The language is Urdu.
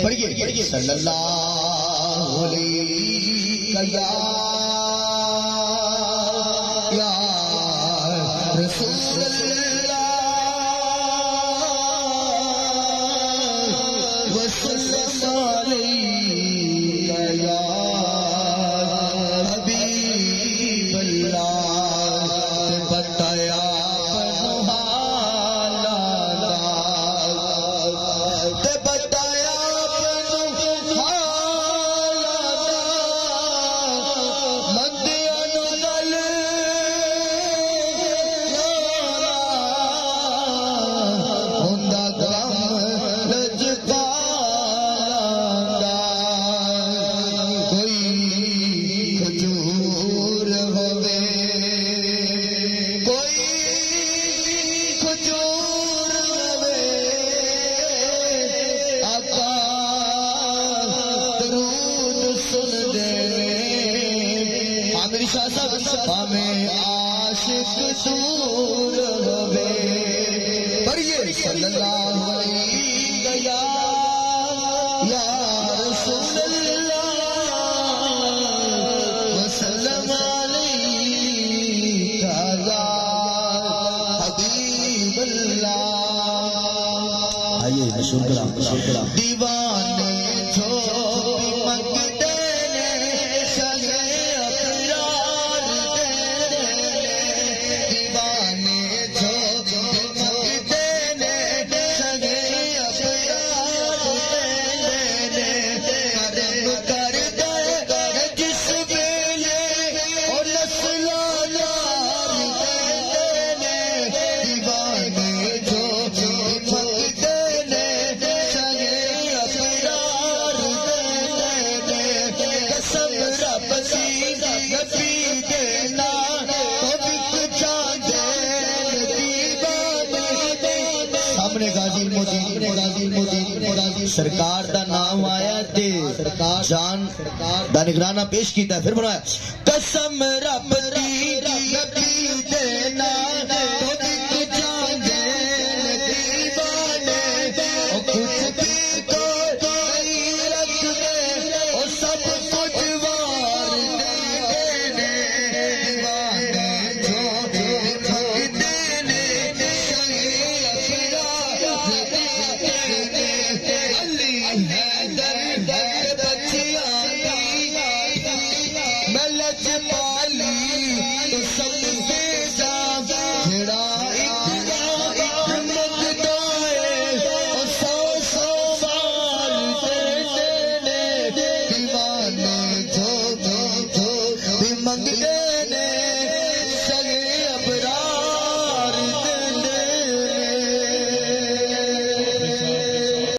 پڑھیے صلی اللہ علیہ یا رسول اللہ وسلم علیہ یا حبیب اللہ بتایا ہمیں عاشق دور ہوئے پڑھیے صلی اللہ علیہ یا رسول اللہ وسلم علیہ یا حبیب اللہ آئیے مشہور کلام دیوانے جو سرکار دا نام آیا تے جان دا نگرانہ پیش کیتا ہے پھر بنایا قسم رب دی نبی دینا تو بک جان